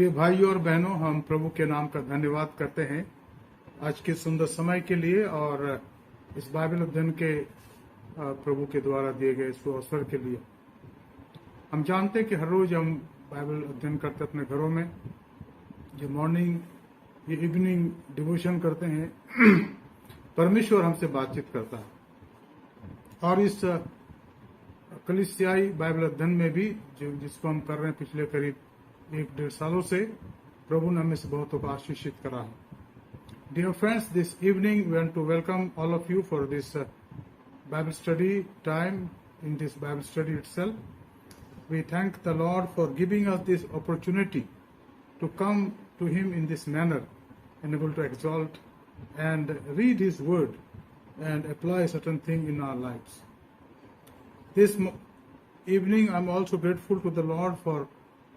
प्रिय भाइयों और बहनों, हम प्रभु के नाम का धन्यवाद करते हैं आज के सुंदर समय के लिए और इस बाइबल अध्ययन के प्रभु के द्वारा दिए गए इस अवसर के लिए। हम जानते हैं कि हर रोज हम बाइबल अध्ययन करते अपने घरों में, जो मॉर्निंग या इवनिंग डिवोशन करते हैं, परमेश्वर हमसे बातचीत करता है। और इस कलीसियाई बाइबल अध्ययन में भी जिसको हम कर रहे हैं पिछले करीब 1-1.5 सालों से, प्रभु ने हमें से बहुतों को आशीषित करा है। Dear friends, this evening we want to welcome all of you for this Bible study time in this Bible study itself. We thank the Lord for giving us this opportunity to come to Him in this manner and able to exalt and read His Word and apply certain things in our lives. This evening I am also grateful to the Lord for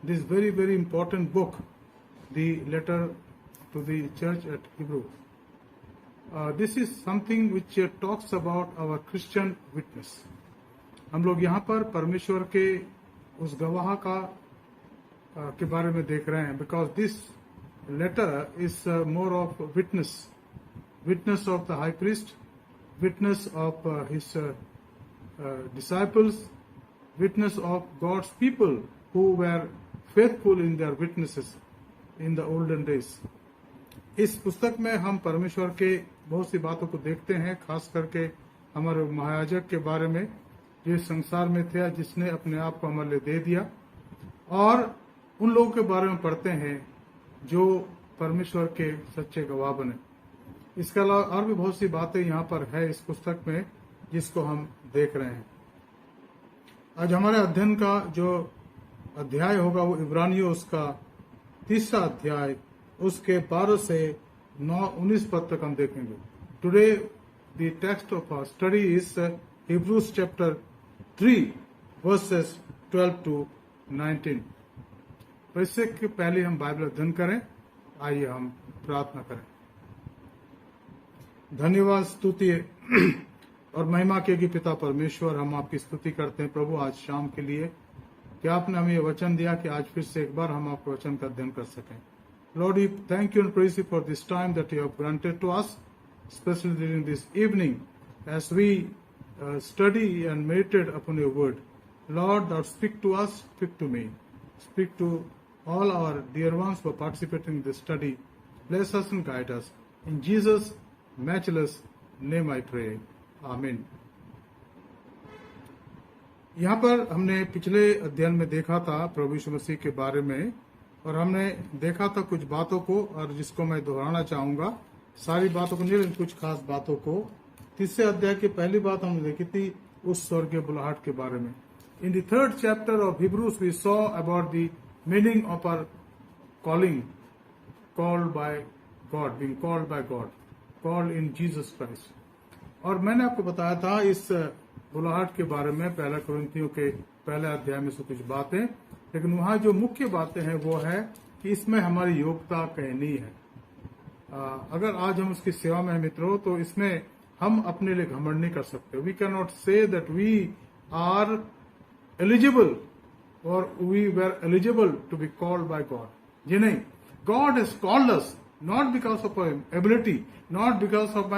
this very, very important book, the letter to the church at Hebrew. This is something which talks about our Christian witness. हम लोग यहाँ पर परमेश्वर के उस गवाह का के बारे में देख रहे हैं, because this letter is more of witness of the high priest, witness of his disciples, witness of God's people who were faithful in their witnesses in the olden days. इस पुस्तक में हम परमेश्वर के बहुत सी बातों को देखते हैं, खास करके हमारे महायाजक के बारे में जो इस संसार में थे, जिसने अपने आप को हमारे लिए दे दिया, और उन लोगों के बारे में पढ़ते हैं जो परमेश्वर के सच्चे गवाह बने। इसके अलावा और भी बहुत सी बातें यहाँ पर है इस पुस्तक में जिसको हम देख रहे हैं। आज हमारे अध्ययन का जो अध्याय होगा वो इब्रानियों उसका 3रा अध्याय, उसके 12 से 19 पद तक हम देखेंगे। Today the text of our study is Hebrews chapter 3 verses 12 to 19। तो इससे पहले हम बाइबल अध्ययन करें, आइए हम प्रार्थना करें। धन्यवाद, स्तुति और महिमा के पिता परमेश्वर, हम आपकी स्तुति करते हैं प्रभु आज शाम के लिए कि आपने हमें वचन दिया कि आज फिर से एक बार हम आपके वचन का अध्ययन कर सकें। Lord, we thank you and praise you for this time that you have granted to us, especially during this evening as we study and meditate upon your word. Lord, thou speak to us, speak to me, speak to all our dear ones who are participating in this study. Bless us and guide us. In Jesus' matchless name I pray. Amen. यहाँ पर हमने पिछले अध्ययन में देखा था प्रभु यीशु मसीह के बारे में, और हमने देखा था कुछ बातों को, और जिसको मैं दोहराना चाहूंगा, सारी बातों को नहीं लेकिन कुछ खास बातों को। 3रे अध्याय की पहली बात हमने देखी थी उस स्वर्गीय बुलाहट के बारे में। In the 3rd chapter of Hebrews we saw about the meaning of our calling, called by God, being called by God, called in Jesus Christ। और मैंने आपको बताया था इस बुलाहट के बारे में 1 कुरिन्थियों के पहले अध्याय में से कुछ बातें, लेकिन वहां जो मुख्य बातें हैं वो है कि इसमें हमारी योग्यता कहनी है। अगर आज हम उसकी सेवा में हैं मित्रों, तो इसमें हम अपने लिए घमंड नहीं कर सकते। We can not say that we are eligible और we were eligible to be called by God. जी नहीं, God has called us not because of my ability, not because of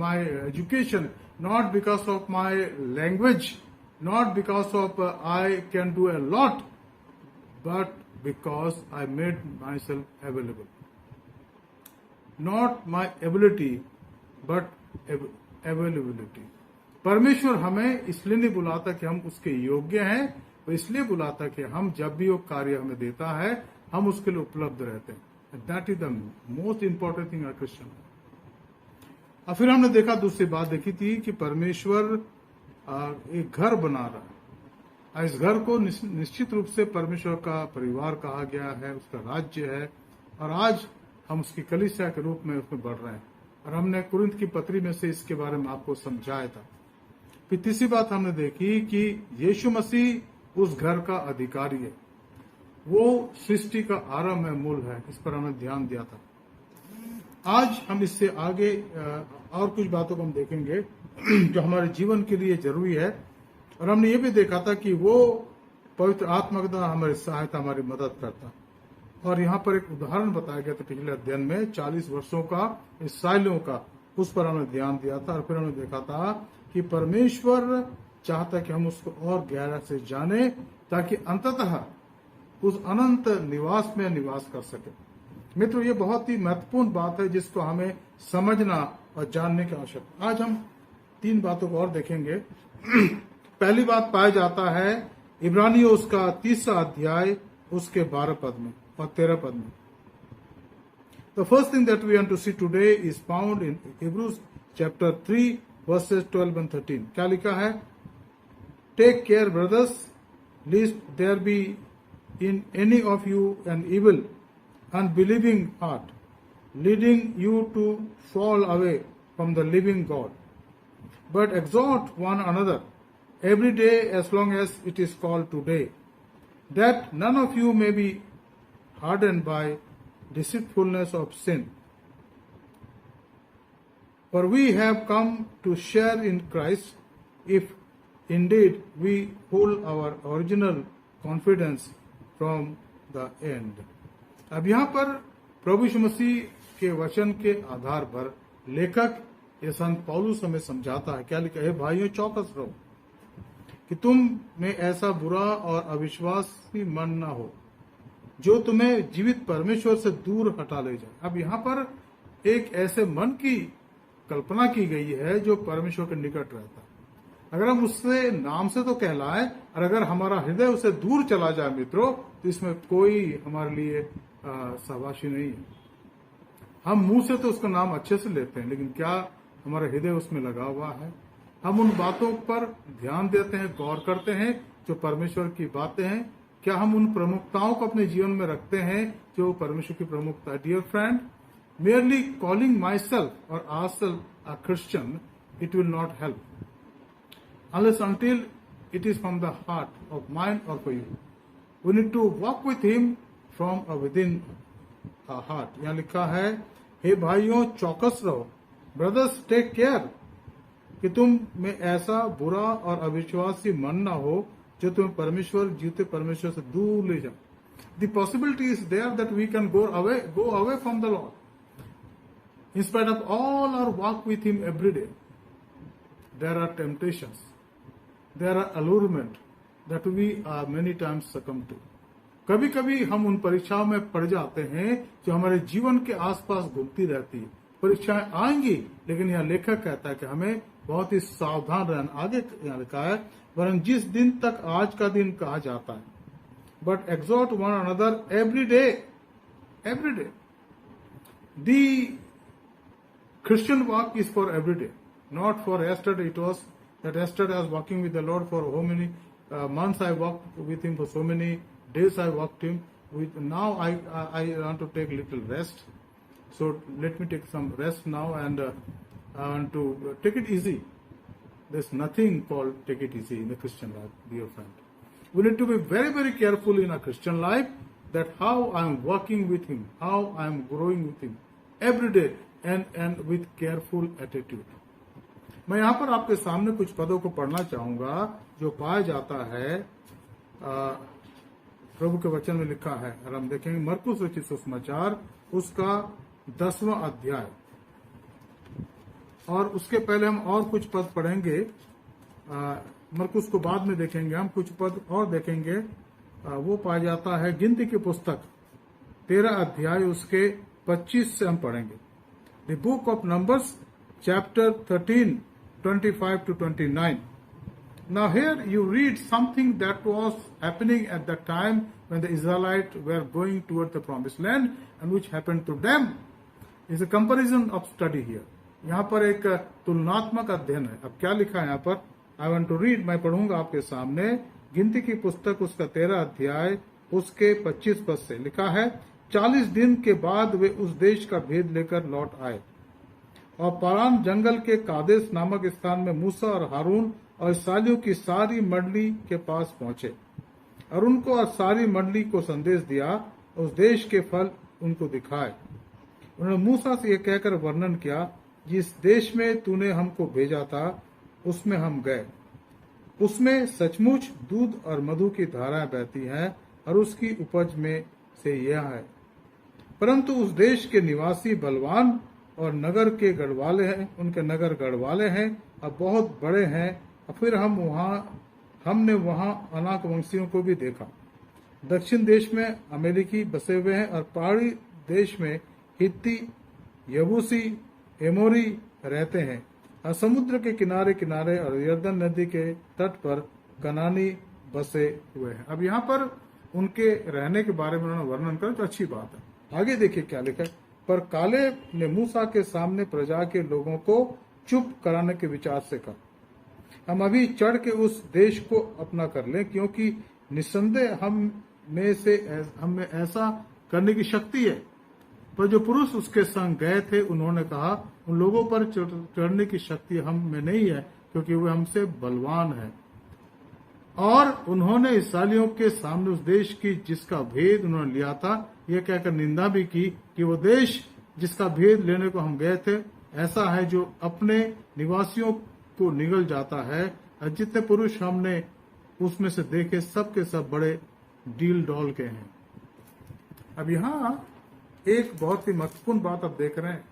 my education, not because of my language, not because of I can do a lot, but because I made myself available. Not my ability, but availability. परमेश्वर हमें इसलिए नहीं बुलाता कि हम उसके योग्य हैं, वो इसलिए बुलाता कि हम जब भी वो कार्य हमें देता है हम उसके लिए उपलब्ध रहते हैं। That is the most important thing our Christian। और फिर हमने देखा, दूसरी बात देखी थी कि परमेश्वर एक घर बना रहा है। इस घर को निश्चित रूप से परमेश्वर का परिवार कहा गया है, उसका राज्य है, और आज हम उसकी कलीसिया के रूप में उसमें बढ़ रहे हैं। और हमने कुरिन्थ की पत्री में से इसके बारे में आपको समझाया था। फिर तीसरी बात हमने देखी कि यीशु मसीह उस घर का अधिकारी है, वो सृष्टि का आरंभ है, मूल है। इस पर हमने ध्यान दिया था। आज हम इससे आगे और कुछ बातों को हम देखेंगे जो हमारे जीवन के लिए जरूरी है, और हमने ये भी देखा था कि वो पवित्र आत्मा के द्वारा हमारी सहायता, हमारी मदद करता। और यहाँ पर एक उदाहरण बताया गया था पिछले अध्ययन में 40 वर्षों का इसराइलियों का, उस पर हमने ध्यान दिया था और फिर हमने देखा था कि परमेश्वर चाहता है कि हम उसको और गहरा से जाने ताकि अंततः उस अनंत निवास में निवास कर सके। मित्रों, ये बहुत ही महत्वपूर्ण बात है जिसको हमें समझना और जानने की आवश्यकता। आज हम 3 बातों को और देखेंगे। पहली बात पाया जाता है इब्रानियों उसका 3 अध्याय उसके 12 पद में और 13 पद में। The first thing that we want to see today is found in Hebrews chapter 3 verses 12 and 13. क्या लिखा है? Take care, brothers, lest there be in any of you an evil, unbelieving heart, leading you to fall away from the living God. But exhort one another every day as long as it is called today, that none of you may be hardened by deceitfulness of sin. For we have come to share in Christ, if indeed we hold our original confidence from the end. अब यहाँ पर प्रभु यीशु मसीह के वचन के आधार पर लेखक ये संत पौलुस हमें समझाता है। क्या लिखा है? भाइयों, चौकस रहो कि तुम में ऐसा बुरा और अविश्वासी मन न हो जो तुम्हें जीवित परमेश्वर से दूर हटा ले जाए। अब यहाँ पर एक ऐसे मन की कल्पना की गई है जो परमेश्वर के निकट रहता है। अगर हम उससे नाम से तो कहलाए और अगर हमारा हृदय उससे दूर चला जाए मित्रों, तो इसमें कोई हमारे लिए शाबाशी नहीं है। हम मुंह से तो उसका नाम अच्छे से लेते हैं, लेकिन क्या हमारा हृदय उसमें लगा हुआ है? हम उन बातों पर ध्यान देते हैं, गौर करते हैं जो परमेश्वर की बातें हैं? क्या हम उन प्रमुखताओं को अपने जीवन में रखते हैं जो परमेश्वर की प्रमुखता है? Dear friend, merely calling myself or ourselves a Christian, it will not help unless until it is from the heart of mine or for you. We need to walk with him from within our heart. यहाँ लिखा है, हे भाइयों, चौकस रहो, brothers take care, कि तुम में ऐसा बुरा और अविश्वासी मन ना हो जो तुम्हें परमेश्वर, जीते परमेश्वर से दूर ले जाए. The possibility is there that we can go away from the Lord. In spite of all our walk with Him every day, there are temptations, there are allurement that we are many times succumb to. कभी कभी हम उन परीक्षाओं में पड़ जाते हैं जो हमारे जीवन के आसपास घूमती रहती है. परीक्षाएं आएंगी, लेकिन यह लेखक कहता है कि हमें बहुत ही सावधान रहना. आगे यहाँ लिखा है, वरन जिस दिन तक आज का दिन कहा जाता है, but exhort one another every day. The Christian walk is for every day, not for yesterday. It was that yesterday I was walking with the Lord for how many months I walked with Him, for so many days I walked Him with. Now I want to take little rest. So let me take some rest now, and I want to take it easy. There's nothing called take it easy in the Christian life, dear friend. We need to be very, very careful in our Christian life that how I'm working with Him, how I'm growing with Him every day, and with careful attitude. मैं यहाँ पर आपके सामने कुछ पदों को पढ़ना चाहूंगा जो पाया जाता है प्रभु के वचन में लिखा है, और हम देखेंगे मरकुस रचित सुसमाचार उसका 10वां अध्याय, और उसके पहले हम और कुछ पद पढ़ेंगे. मरकुस को बाद में देखेंगे, हम कुछ पद और देखेंगे. वो पाया जाता है गिनती की पुस्तक 13 अध्याय उसके 25 से हम पढ़ेंगे. The book of numbers chapter 13 25 to 29. Now here you read something that was happening at the time when the Israelites were going toward the promised land, and which happened to them. Is a comparison of study here. यहाँ पर एक तुलनात्मक अध्ययन है. अब क्या लिखा है यहाँ पर? I want to read, मैं पढ़ूंगा आपके सामने. गिनती की पुस्तक उसका 13 अध्याय उसके 25 पद से लिखा है, 40 दिन के बाद वे उस देश का भेद लेकर लौट आए और पारान जंगल के कादेश नामक स्थान में मूसा और हारून और इस्राएलियों की सारी मंडली के पास पहुंचे, और उनको और सारी मंडली को संदेश दिया, उस देश के फल उनको दिखाए. उन्होंने मूसा से यह कहकर वर्णन किया, जिस देश में तूने हमको भेजा था उसमें हम गए. उसमें सचमुच दूध और मधु की धाराएं बहती हैं, और उसकी उपज में से यह है, परंतु उस देश के निवासी बलवान और नगर के गढ़वाले हैं, उनके नगर गढ़वाले हैं और बहुत बड़े हैं। और फिर हमने वहां अनाक वंशियों को भी देखा। दक्षिण देश में अमेरिकी बसे हुए हैं और पहाड़ी देश में हित्ती, यबूसी, एमोरी रहते हैं और समुद्र के किनारे किनारे और यर्दन नदी के तट पर कनानी बसे हुए हैं। अब यहाँ पर उनके रहने के बारे में उन्होंने वर्णन करा, तो अच्छी बात है। आगे देखिए क्या लिखा है, पर कालेब ने मूसा के सामने प्रजा के लोगों को चुप कराने के विचार से कहा, हम अभी चढ़ के उस देश को अपना कर लें, क्योंकि निस्संदेह हमें ऐसा करने की शक्ति है। पर जो पुरुष उसके संग गए थे उन्होंने कहा, उन लोगों पर चढ़ने की शक्ति हम में नहीं है, क्योंकि वे हमसे बलवान हैं। और उन्होंने इस्राएलियों के सामने उस देश की जिसका भेद उन्होंने लिया था, यह कहकर निंदा भी की कि वो देश जिसका भेद लेने को हम गए थे ऐसा है जो अपने निवासियों को निगल जाता है, और जितने पुरुष हमने उसमें से देखे सब के सब बड़े डील डॉल के हैं। अब यहाँ एक बहुत ही महत्वपूर्ण बात आप देख रहे हैं,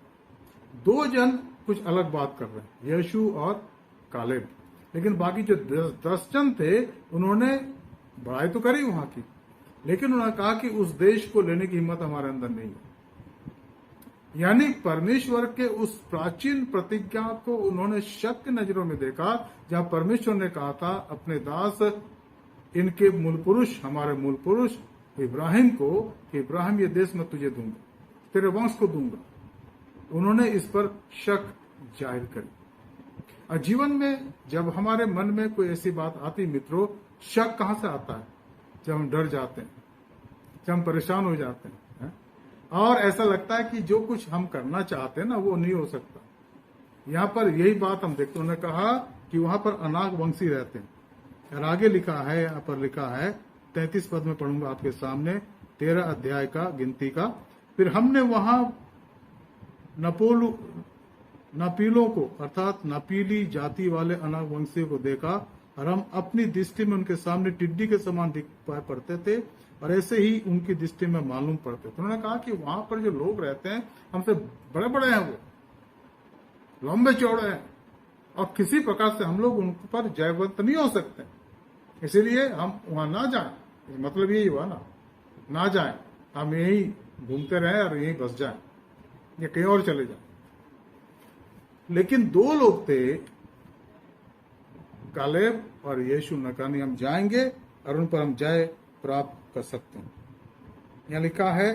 दो जन कुछ अलग बात कर रहे हैं, यीशु और कालेब, लेकिन बाकी जो 10 जन थे उन्होंने बड़ाई तो करी वहां की, लेकिन उन्होंने कहा कि उस देश को लेने की हिम्मत हमारे अंदर नहीं है। यानी परमेश्वर के उस प्राचीन प्रतिज्ञा को उन्होंने शक की नजरों में देखा, जहां परमेश्वर ने कहा था अपने दास इनके मूल पुरुष, हमारे मूल पुरुष इब्राहिम को, कि इब्राहिम ये देश मैं तुझे दूंगा, तेरे वंश को दूंगा। उन्होंने इस पर शक जाहिर करी। और जीवन में जब हमारे मन में कोई ऐसी बात आती मित्रों, शक कहां से आता है? जब हम डर जाते हैं, जब हम परेशान हो जाते हैं, और ऐसा लगता है कि जो कुछ हम करना चाहते हैं ना वो नहीं हो सकता। यहाँ पर यही बात हम देखते, उन्होंने कहा कि वहां पर अनाक वंशी रहते हैं। और आगे लिखा है, यहाँ पर लिखा है 33 पद में पढ़ूंगा आपके सामने, 13 अध्याय का गिनती का। फिर हमने वहां नपीलों को अर्थात नपीली जाति वाले अनाक वंशियों को देखा, और हम अपनी दृष्टि में उनके सामने टिड्डी के समान दिख पड़ते थे, और ऐसे ही उनकी दृष्टि में मालूम पड़ते थे। उन्होंने कहा कि वहां पर जो लोग रहते हैं हमसे बड़े बड़े हैं, वो लंबे चौड़े हैं, और किसी प्रकार से हम लोग उन पर जयवंत नहीं हो सकते, इसीलिए हम वहां ना जाएं। मतलब यही हुआ ना जाएं, हम यही घूमते रहें और यही बस जाएं या कहीं और चले जाएं। लेकिन दो लोग थे, कालेब और यीशु ने कहा नहीं, हम जाएंगे और उन पर हम जय प्राप्त कर सकते हैं। यहाँ लिखा है,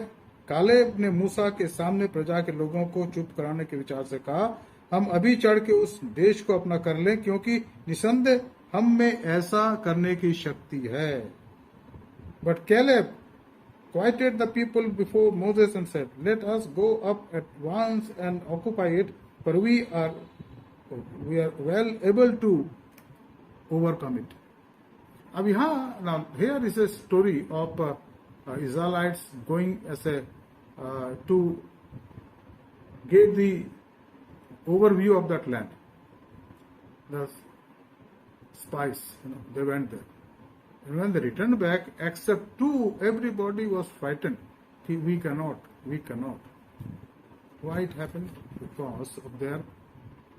कालेब ने मूसा के सामने प्रजा के लोगों को चुप कराने के विचार से कहा, हम अभी चढ़ के उस देश को अपना कर लें, क्योंकि निसंदेह हम में ऐसा करने की शक्ति है। But Caleb quieted the people before Moses and said, let us go up at once and occupy it, for we are well able to overcome it. अब यहाँ now here is a story of Israelites going as a to get the overview of that land. The spies, they went there. And when they returned back, except 2, everybody was frightened. We cannot. Why it happened? Because of their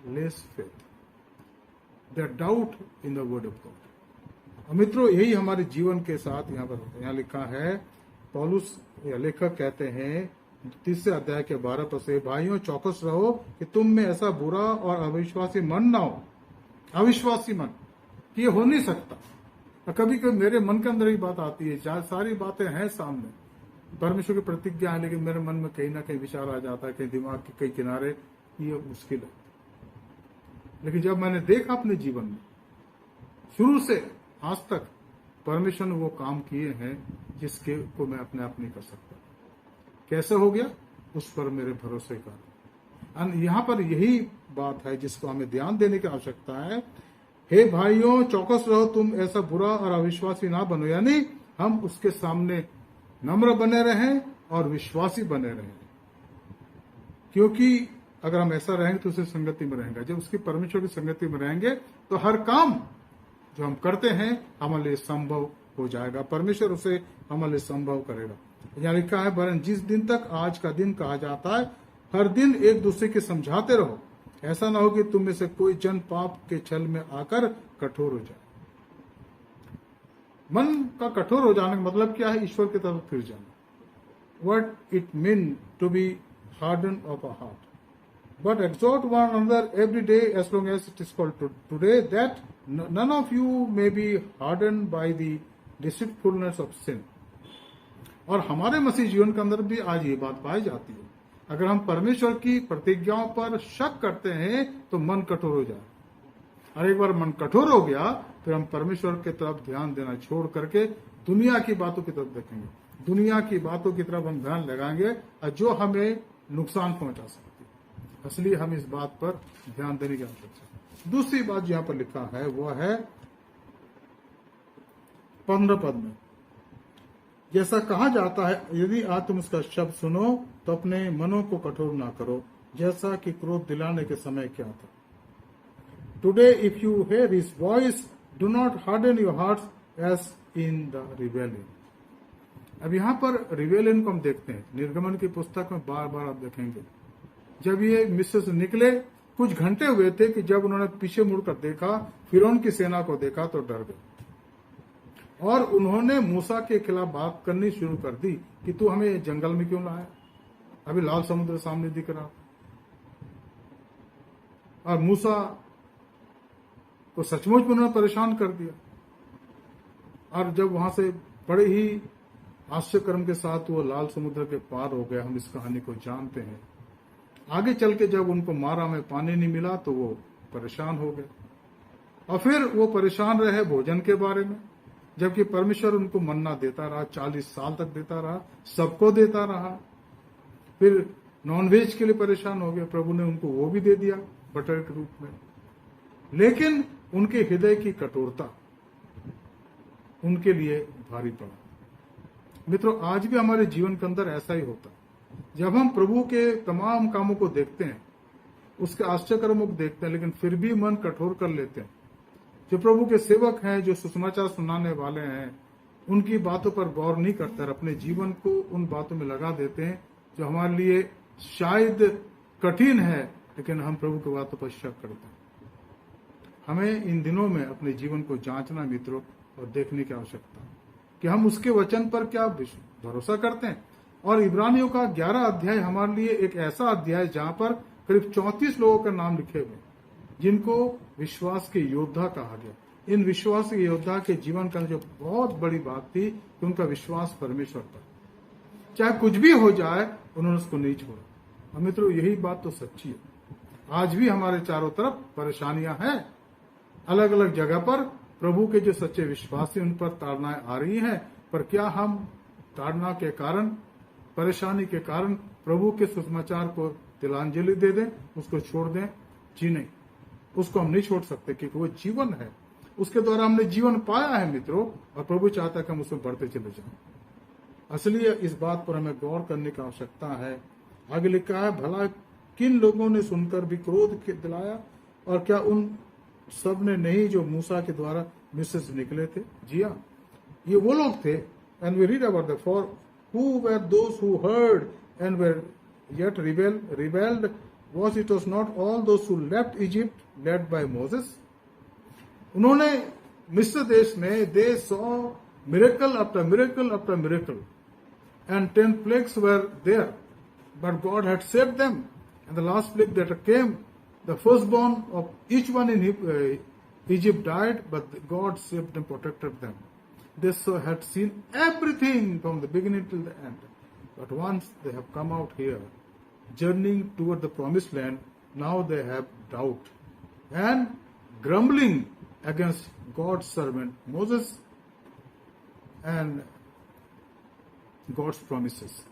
less faith. Their doubt in the word of God. मित्रों, यही हमारे जीवन के साथ यहाँ पर होता है। यहाँ लिखा है, पौलुस या लेखक कहते हैं 3 अध्याय के 12 पद से, भाइयों चौकस रहो कि तुम में ऐसा बुरा और अविश्वासी मन ना हो। अविश्वासी मन कि ये हो नहीं सकता। कभी कभी मेरे मन के अंदर ही बात आती है, सारी बातें हैं सामने, परमेश्वर की प्रतिज्ञा है, लेकिन मेरे मन में कहीं ना कहीं विचार आ जाता है, कहीं दिमाग के कई किनारे, ये मुश्किल है। लेकिन जब मैंने देखा अपने जीवन में शुरू से आज तक परमेश्वर ने वो काम किए हैं जिसके को मैं अपने आप नहीं कर सकता। कैसे हो गया? उस पर मेरे भरोसे का। यहाँ पर यही बात है जिसको हमें ध्यान देने की आवश्यकता है। हे भाइयों चौकस रहो, तुम ऐसा बुरा और अविश्वासी ना बनो, यानी हम उसके सामने नम्र बने रहें और विश्वासी बने रहें, क्योंकि अगर हम ऐसा रहेंगे तो उसे संगति में रहेंगे। जब उसकी परमेश्वर की संगति में रहेंगे तो हर काम जो हम करते हैं हमारे लिए संभव हो जाएगा, परमेश्वर उसे हमारे लिए संभव करेगा। यहाँ लिखा है, वरन जिस दिन तक आज का दिन कहा जाता है, हर दिन एक दूसरे के समझाते रहो, ऐसा ना हो कि तुम में से कोई जन पाप के छल में आकर कठोर हो जाए। मन का कठोर हो जाने का मतलब क्या है? ईश्वर की तरफ फिर जाना। What it mean to be hardened of a heart. But exhort one another every day as long as it is called today, that none of you may be hardened by the deceitfulness of sin. और हमारे मसीह जीवन के अंदर भी आज ये बात पाई जाती है, अगर हम परमेश्वर की प्रतिज्ञाओं पर शक करते हैं तो मन कठोर हो जाए, और एक बार मन कठोर हो गया फिर हम परमेश्वर की तरफ ध्यान देना छोड़ करके दुनिया की बातों की तरफ देखेंगे, दुनिया की बातों की तरफ हम ध्यान लगाएंगे और जो हमें नुकसान पहुंचा सकती है। इसलिए हम इस बात पर ध्यान देने की आवश्यकता है। दूसरी बात जो यहां पर लिखा है वह है 15 पद में, जैसा कहा जाता है, यदि आज तुम उसका शब्द सुनो तो अपने मनों को कठोर ना करो, जैसा कि क्रोध दिलाने के समय क्या था। Today if you hear his voice do not harden your hearts as in the rebellion. अब यहां पर रिबेलियन को हम देखते हैं, निर्गमन की पुस्तक में बार बार आप देखेंगे, जब ये मिस्र से निकले कुछ घंटे हुए थे कि जब उन्होंने पीछे मुड़कर देखा, फिरौन की सेना को देखा तो डर गए, और उन्होंने मूसा के खिलाफ बात करनी शुरू कर दी कि तू हमें जंगल में क्यों लाया, अभी लाल समुद्र सामने दिख रहा। और मूसा को सचमुच में उन्होंने परेशान कर दिया, और जब वहां से बड़े ही आश्चर्यक्रम के साथ वो लाल समुद्र के पार हो गया। हम इस कहानी को जानते हैं। आगे चल के जब उनको मारा में पानी नहीं मिला तो वो परेशान हो गए, और फिर वो परेशान रहे भोजन के बारे में, जबकि परमेश्वर उनको मन्ना देता रहा, 40 साल तक देता रहा, सबको देता रहा। फिर नॉनवेज के लिए परेशान हो गए, प्रभु ने उनको वो भी दे दिया बटर के रूप में, लेकिन उनके हृदय की कठोरता उनके लिए भारी पड़ा। मित्रों, आज भी हमारे जीवन के अंदर ऐसा ही होता है। जब हम प्रभु के तमाम कामों को देखते हैं, उसके आश्चर्यकर्मों को देखते हैं, लेकिन फिर भी मन कठोर कर लेते हैं। जो प्रभु के सेवक हैं, जो सुसमाचार सुनाने वाले हैं, उनकी बातों पर गौर नहीं करते, अपने जीवन को उन बातों में लगा देते हैं जो हमारे लिए शायद कठिन है, लेकिन हम प्रभु की बातों पर शक करते हैं। हमें इन दिनों में अपने जीवन को जांचना मित्रों और देखने की आवश्यकता है कि हम उसके वचन पर क्या भरोसा करते हैं। और इब्रानियों का 11 अध्याय हमारे लिए एक ऐसा अध्याय जहां पर करीब 34 लोगों का नाम लिखे हुए, जिनको विश्वास के योद्धा कहा गया। इन विश्वास के योद्धा के जीवन का जो बहुत बड़ी बात थी कि उनका विश्वास परमेश्वर पर, चाहे कुछ भी हो जाए उन्होंने उसको नहीं छोड़ा। और मित्रों, यही बात तो सच्ची है। आज भी हमारे चारों तरफ परेशानियां हैं, अलग अलग जगह पर प्रभु के जो सच्चे विश्वासी उन पर ताड़नाएं आ रही हैं, पर क्या हम ताड़ना के कारण, परेशानी के कारण प्रभु के सुसमाचार को तिलांजलि दे दें, उसको छोड़ दें? जी नहीं, उसको हम नहीं छोड़ सकते, क्योंकि वो जीवन है, उसके द्वारा हमने जीवन पाया है मित्रों, और प्रभु चाहता है कि हम उसमें बढ़ते चले जाएं। इसलिए इस बात पर हमें गौर करने की आवश्यकता है। आगे लिखा है, भला किन लोगों ने सुनकर भी क्रोध दिलाया, और क्या उन सब ने नहीं जो मूसा के द्वारा मिस्र से निकले थे? जी हाँ, ये वो लोग थे। And we read about the for who were those who heard and were yet rebelled, was it was not all those who left Egypt led by Moses? उन्होंने मिस्र देश में they saw miracle after miracle after miracle, and 10 plagues were there, but God had saved them. And the last plague that came, the firstborn of each one in Egypt died, but God saved them, protected them. They had seen everything from the beginning till the end. But once they have come out here, journeying toward the promised land, now they have doubt and grumbling against God's servant Moses and God's promises.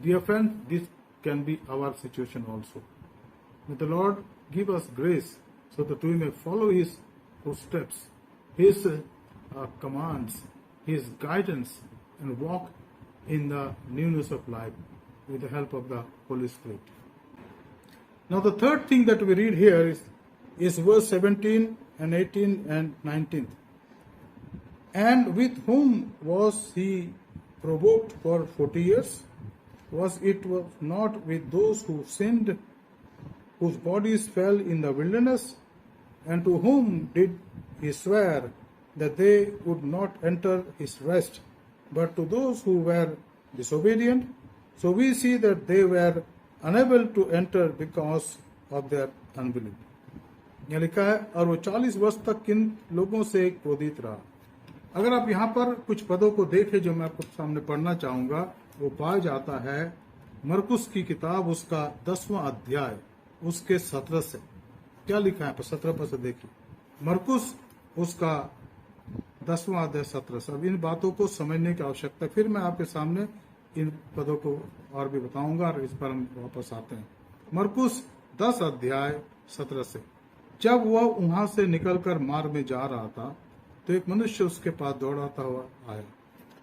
Dear friend, this can be our situation also. May the Lord give us grace so that we may follow His footsteps, His commands, His guidance, and walk in the newness of life with the help of the Holy Spirit. Now the third thing that we read here is verse 17 and 18 and 19. And with whom was he provoked for 40 years? Was it not with those who sinned, whose bodies fell in the wilderness? And to whom did he swear that they would not enter his rest, but to those who were disobedient? So we see that they were unable to enter because of their unbelief. यहाँ लिखा है, और वो 40 वर्ष तक किन लोगों से क्रोधित रहा। अगर आप यहाँ पर कुछ पदों को देखें जो मैं आपको सामने पढ़ना चाहूंगा, वो पाया जाता है मरकुस की किताब उसका 10वां अध्याय उसके 17 से। क्या लिखा है 17 पर से देखिए, मरकुस उसका 10वां अध्याय 17 से। अब इन बातों को समझने की आवश्यकता है, फिर मैं आपके सामने इन पदों को और भी बताऊंगा और इस पर हम वापस आते हैं। मरकुस 10 अध्याय 17 से। जब वह वहां से निकलकर मार्ग में जा रहा था तो एक मनुष्य उसके पास दौड़ाता हुआ आया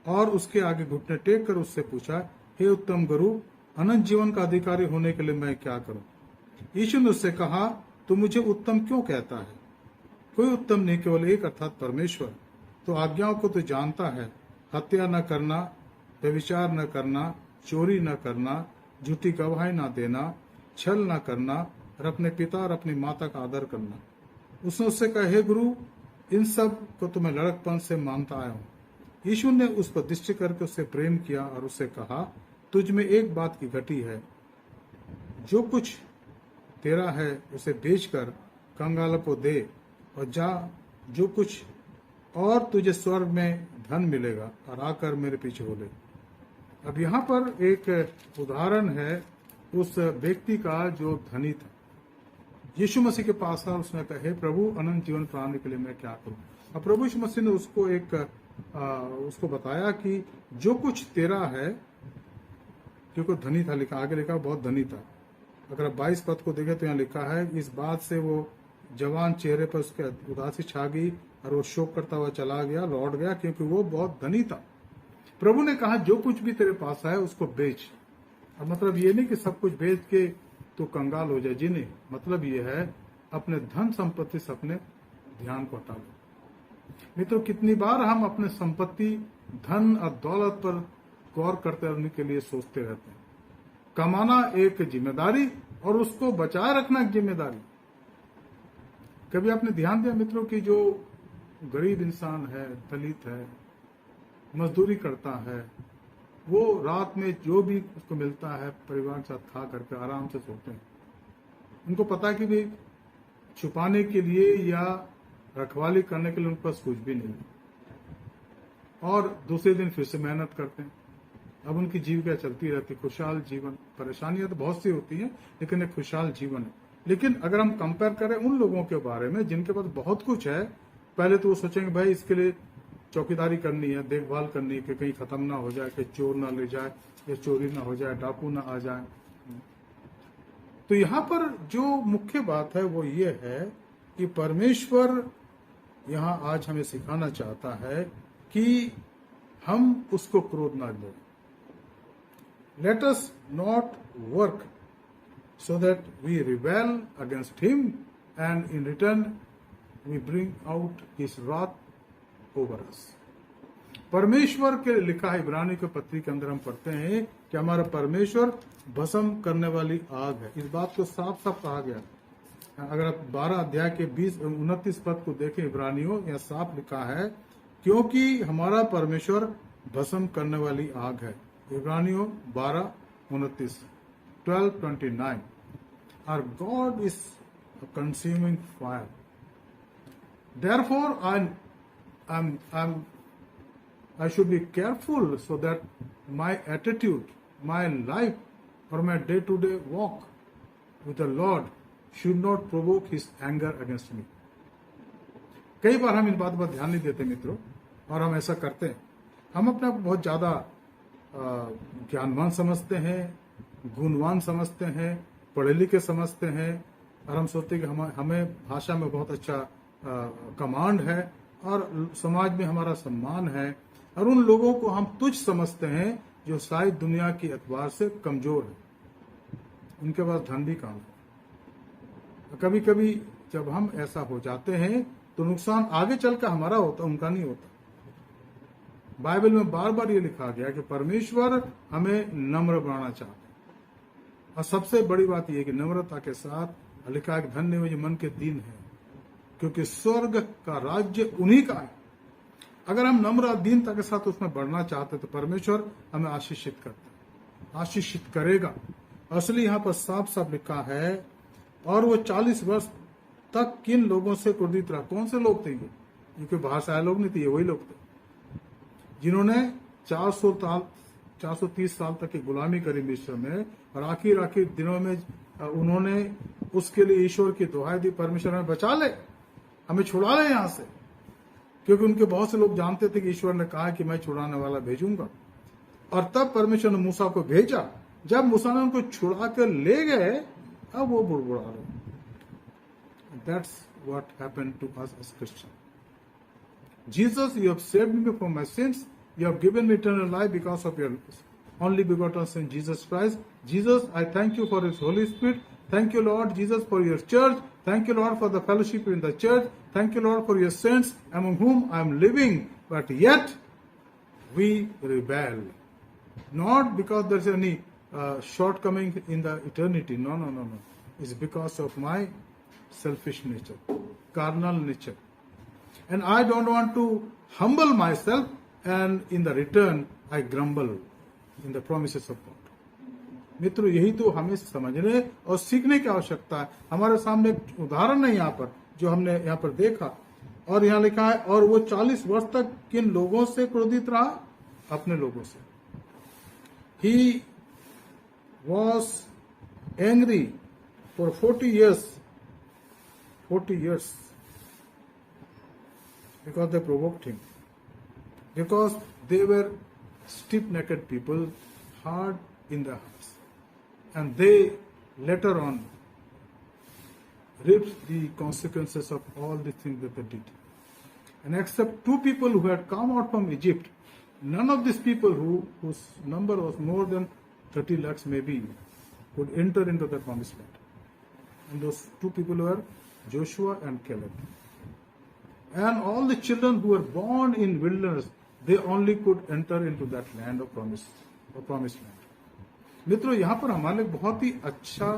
और उसके आगे घुटने टेक कर उससे पूछा, हे उत्तम गुरु, अनंत जीवन का अधिकारी होने के लिए मैं क्या करूं? यीशु ने उससे कहा, तू मुझे उत्तम क्यों कहता है? कोई उत्तम नहीं, केवल एक, अर्थात परमेश्वर। तो आज्ञाओं को तो जानता है, हत्या न करना, व्यभिचार न करना, चोरी न करना, झूठी गवाही न देना, छल न करना और अपने पिता और अपनी माता का आदर करना। उसने उससे कहा, हे गुरु, इन सब को तो मैं लड़कपन से मानता आया हूँ। यीशु ने उस पर दृष्टि करके उससे प्रेम किया और उससे कहा, तुझ में एक बात की घटी है, जो कुछ तेरा है उसे बेचकर कंगालों को दे और जा, जो कुछ और तुझे स्वर्ग में धन मिलेगा और आकर मेरे पीछे हो ले। अब यहाँ पर एक उदाहरण है उस व्यक्ति का जो धनी था। यीशु मसीह के पास आया, उसने कहा, हे प्रभु, अनंत जीवन पाने के लिए मैं क्या करूं? अब प्रभु यीशु मसीह ने उसको बताया कि जो कुछ तेरा है, क्योंकि धनी था, लिखा आगे लिखा बहुत धनी था। अगर आप 22 पद को देखें तो यहाँ लिखा है, इस बात से वो जवान चेहरे पर उसके उदासी छा गई और वो शोक करता हुआ चला गया, लौट गया, क्योंकि वो बहुत धनी था। प्रभु ने कहा, जो कुछ भी तेरे पास है उसको बेच। अब मतलब ये नहीं कि सब कुछ बेच के तो कंगाल हो जाए, जी नहीं। मतलब ये है, अपने धन संपत्ति से अपने ध्यान को हटा लो। मित्रों, कितनी बार हम अपने संपत्ति, धन और दौलत पर गौर करते रहने के लिए सोचते रहते हैं। कमाना एक जिम्मेदारी और उसको बचाए रखना एक जिम्मेदारी। कभी आपने ध्यान दिया मित्रों कि जो गरीब इंसान है, दलित है, मजदूरी करता है, वो रात में जो भी उसको मिलता है परिवार के साथ खा करके आराम से सोते हैं। उनको पता है कि भी छुपाने के लिए या रखवाली करने के लिए उनके पास कुछ भी नहीं है, और दूसरे दिन फिर से मेहनत करते हैं। अब उनकी जीविका चलती रहती, खुशहाल जीवन। परेशानियां तो बहुत सी होती हैं, लेकिन एक खुशहाल जीवन है। लेकिन अगर हम कंपेयर करें उन लोगों के बारे में जिनके पास बहुत कुछ है, पहले तो वो सोचेंगे भाई इसके लिए चौकीदारी करनी है, देखभाल करनी है कि कहीं खत्म ना हो जाए, कि चोर ना ले जाए या चोरी ना हो जाए, डाकू ना आ जाए। तो यहाँ पर जो मुख्य बात है वो ये है कि परमेश्वर यहाँ आज हमें सिखाना चाहता है कि हम उसको क्रोध ना दें। Let us not work so that we rebel against him and in return we bring out his wrath over us। परमेश्वर के लिखा है इब्रानी के पत्री के अंदर हम पढ़ते हैं कि हमारा परमेश्वर भस्म करने वाली आग है। इस बात को साफ साफ कहा गया। अगर आप 12 अध्याय के 29 पद को देखें इब्रानियों, यह साफ लिखा है, क्योंकि हमारा परमेश्वर भस्म करने वाली आग है। इब्रानियों 12:29 12:29। Our God is a consuming fire. Therefore, I should be careful so that my attitude, my life, or my day-to-day walk with the Lord should not provoke His anger against me। कई बार हम इन बात पर ध्यान नहीं देते मित्रों, और हम ऐसा करते हैं। हम अपने आप को बहुत ज्यादा ज्ञानवान समझते हैं, गुणवान समझते हैं, पढ़े लिखे समझते हैं, और हम सोचते हैं कि हमें भाषा में बहुत अच्छा कमांड है और समाज में हमारा सम्मान है, और उन लोगों को हम तुच्छ समझते हैं जो शायद दुनिया की एतबार से कमजोर है, उनके पास धन भी कम है। कभी कभी जब हम ऐसा हो जाते हैं तो नुकसान आगे चलकर हमारा होता, उनका नहीं होता। बाइबल में बार बार ये लिखा गया कि परमेश्वर हमें नम्र बनाना चाहते हैं। और सबसे बड़ी बात यह कि नम्रता के साथ लिखा है कि धन्य वे जो मन के दीन है, क्योंकि स्वर्ग का राज्य उन्हीं का है। अगर हम नम्र और दीनता के साथ उसमें बढ़ना चाहते तो परमेश्वर हमें आशीषित करता है, आशीषित करेगा। असली यहाँ पर साफ साफ लिखा है, और वो 40 वर्ष तक किन लोगों से क्रोधित रहा। कौन से लोग थे ये कोई बाहर से आए लोग नहीं थे, ये वही लोग थे जिन्होंने 430 साल तक की गुलामी करी मिस्र में, और आखिर दिनों में उन्होंने उसके लिए ईश्वर की दुहाई दी, परमेश्वर हमें बचा ले, हमें छुड़ा ले यहां से, क्योंकि उनके बहुत से लोग जानते थे कि ईश्वर ने कहा कि मैं छुड़ाने वाला भेजूंगा। और तब परमेश्वर ने मूसा को भेजा। जब मूसा ने उनको छुड़ा कर ले गए, अब वो बुड़बुड़ा रहे। That's what happened to us as Christians. Jesus, you have saved me from my sins. You have given me eternal life because of your only begotten Son, Jesus Christ. Jesus, I thank you for His Holy Spirit. Thank you, Lord Jesus, for your church. Thank you, Lord, for the fellowship in the church. Thank you, Lord, for your saints among whom I am living. But yet, we rebel. Not because there's any shortcoming in the eternity. No. It's because of my selfish nature, carnal nature. And I don't want to humble myself, and in the return, I grumble in the promises of God. मित्रों, यही तो हमें समझने और सीखने की आवश्यकता है। हमारे सामने एक उदाहरण है यहाँ पर, जो हमने यहाँ पर देखा, और यहाँ लिखा है, और वो 40 वर्ष तक किन लोगों से क्रोधित रहा? अपने लोगों से। He was angry for 40 years because they provoked him, because they were stiff-necked people, hard in their hearts, and they later on reaped the consequences of all the things that they did. And except 2 people who had come out from Egypt, none of these people whose number was more than 30 lakhs maybe could enter into the promised land. And those 2 people were Joshua and Caleb. And all the children who were born in wilderness, they only could enter into that land of promise, or promised land. मित्रों, यहाँ पर हमारे लिए बहुत ही अच्छा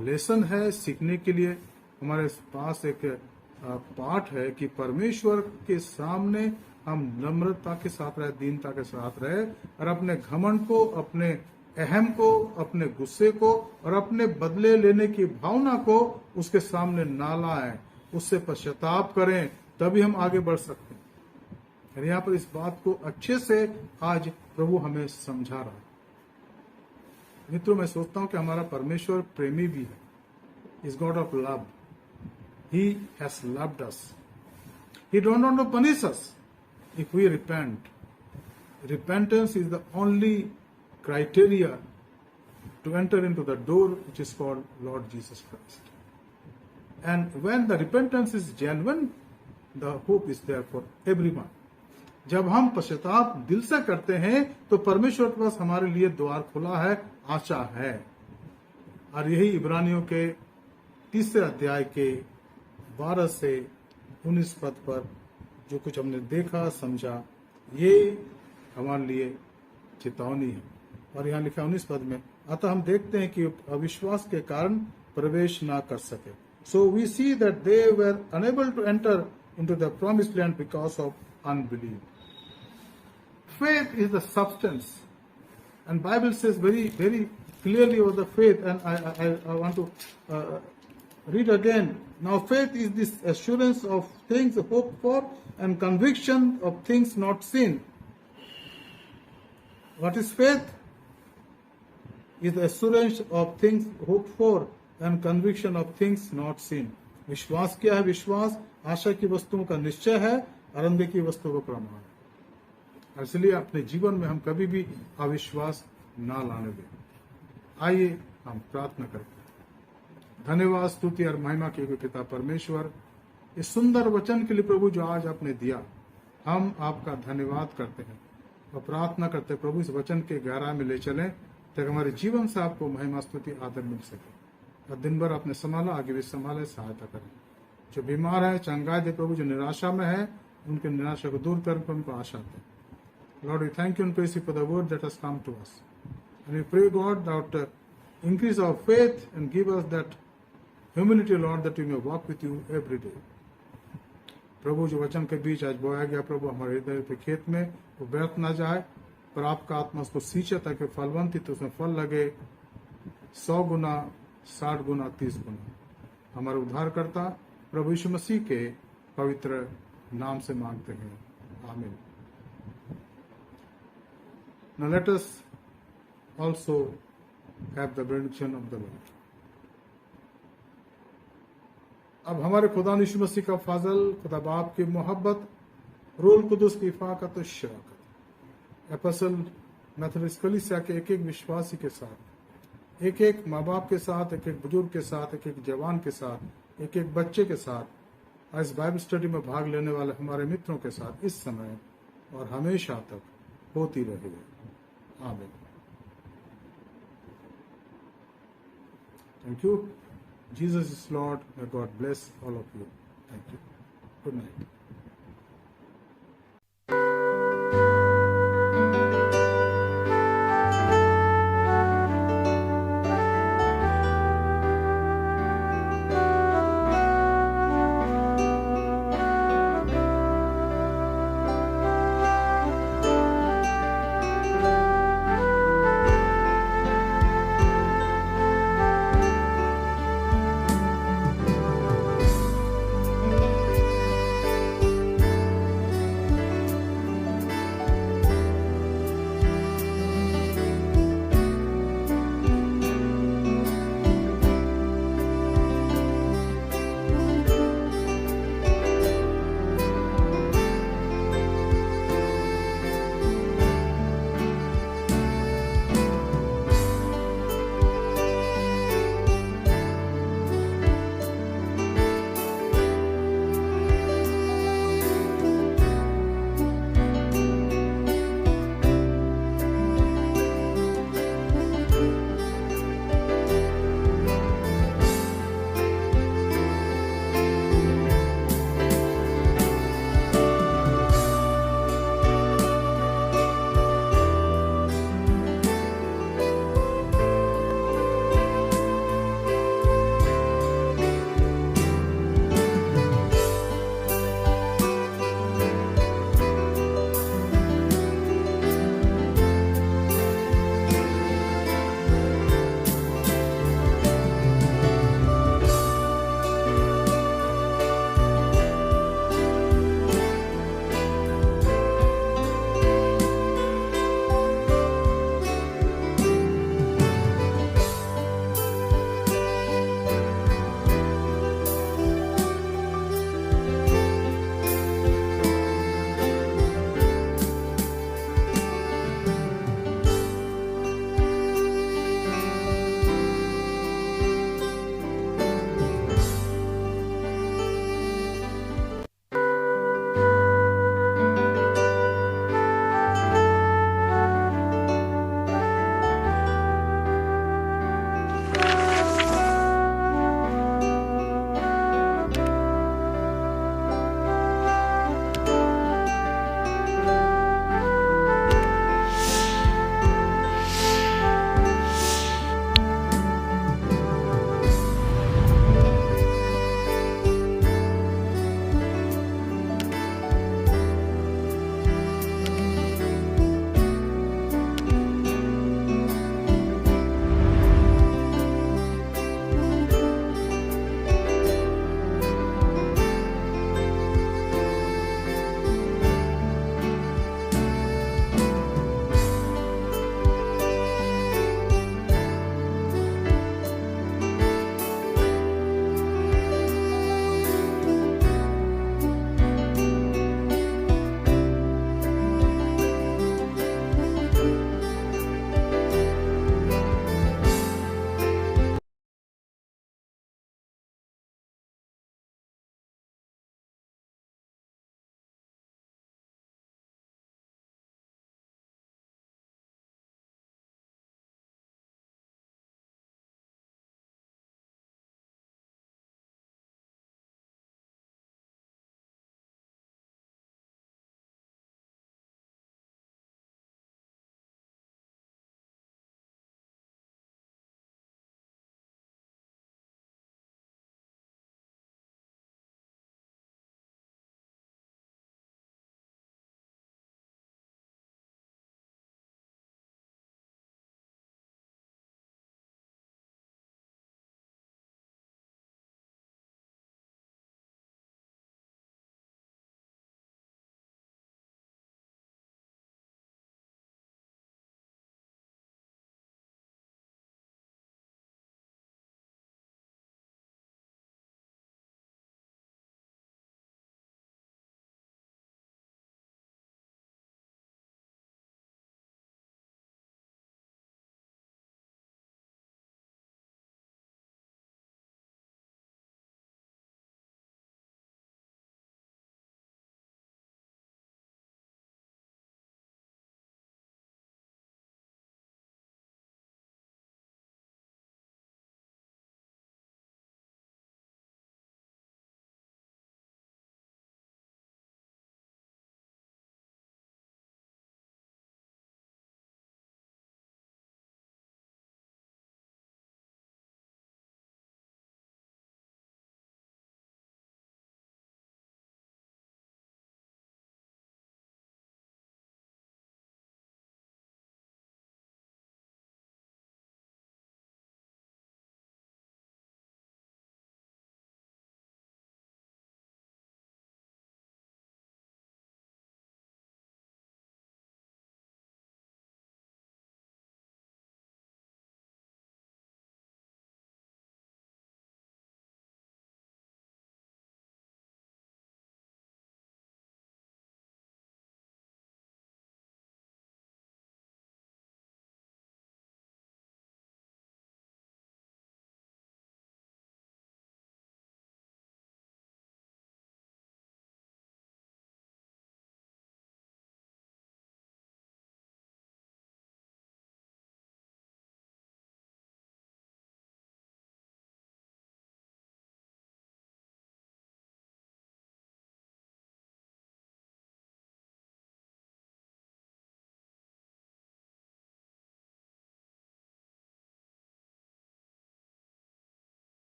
lesson है सीखने के लिए। हमारे पास एक पाठ है कि परमेश्वर के सामने हम नम्रता के साथ रहे, दीनता के साथ रहे, और अपने घमंड को, अपने अहम को, अपने गुस्से को और अपने बदले लेने की भावना को उसके सामने ना लाएं, उससे पश्चाताप करें, तभी हम आगे बढ़ सकते हैं। और यहाँ पर इस बात को अच्छे से आज प्रभु हमें समझा रहा है। मित्रों, मैं सोचता हूं कि हमारा परमेश्वर प्रेमी भी है, is God of love. He has loved us. He don't want to punish us if we repent. Repentance is the only criteria to enter into the door which is called Lord Jesus Christ. And when the repentance is genuine, the hope is there for everyone. जब हम पश्चाताप दिल से करते हैं तो परमेश्वर के पास हमारे लिए द्वार खुला है, आशा है। और यही इब्रानियों के 3 अध्याय के 12 से 19 पद पर जो कुछ हमने देखा, समझा, ये हमारे लिए चेतावनी है। और यहाँ लिखा 19 पद में, अतः हम देखते हैं कि अविश्वास के कारण प्रवेश ना कर सके। So we see that they were unable to enter into the promised land because of unbelief. Faith is the substance, and Bible says very clearly about the faith, and I want to read again. Now faith is this assurance of things hoped for and conviction of things not seen. What is faith? Is the assurance of things hoped for and conviction of things not seen. विश्वास क्या है? विश्वास आशा की वस्तुओं का निश्चय है, अनदेखी वस्तुओं का प्रमाण। इसलिए अपने जीवन में हम कभी भी अविश्वास ना लाने दें। आइए हम प्रार्थना करते हैं। धन्यवाद, स्तुति और महिमा के पिता परमेश्वर, इस सुंदर वचन के लिए प्रभु जो आज आपने दिया, हम आपका धन्यवाद करते हैं और प्रार्थना करते हैं प्रभु इस वचन के गहराई में ले चलें ताकि हमारे जीवन से आपको महिमा, स्तुति, आदर मिल सके। और दिन भर आपने संभाला, आगे भी संभाले, सहायता करें। जो बीमार है चंगाई दे प्रभु, जो निराशा में है उनके निराशा को दूर कर उनको आशा दें। Lord, we thank you and praise you for the word that has come to us. And we pray, God, that increase our faith and give us that humility, Lord, that we may walk with you every day. प्रभु, जो वचन के बीच आज बोया गया प्रभु हमारे हृदय के खेत में वो व्यर्थ ना जाए, पर आपका आत्मा उसको सींचे ताकि फलवंती तो उसमें फल लगे 100 गुना, 60 गुना, 30 गुना। हमारे उद्धारकर्ता प्रभु यीशु मसीह के पवित्र नाम से मांगते हैं, आमीन। Now let us also have the benediction of the Lord. अब हमारे खुदा यीशु मसीह का फजल, खुदा बाप की मोहब्बत, रूह कुदुस की इफाकत और शराकत एपसल मेथोडिस्ट कलीसिया के एक एक विश्वासी के साथ, एक एक माँ बाप के साथ, एक एक बुजुर्ग के साथ, एक एक जवान के साथ, एक एक बच्चे के साथ, इस बाइबल स्टडी में भाग लेने वाले हमारे मित्रों के साथ इस समय और हमेशा तक होती रहेगी, आमीन। Thank you. Jesus is Lord. May God bless all of you. Thank you. Good night.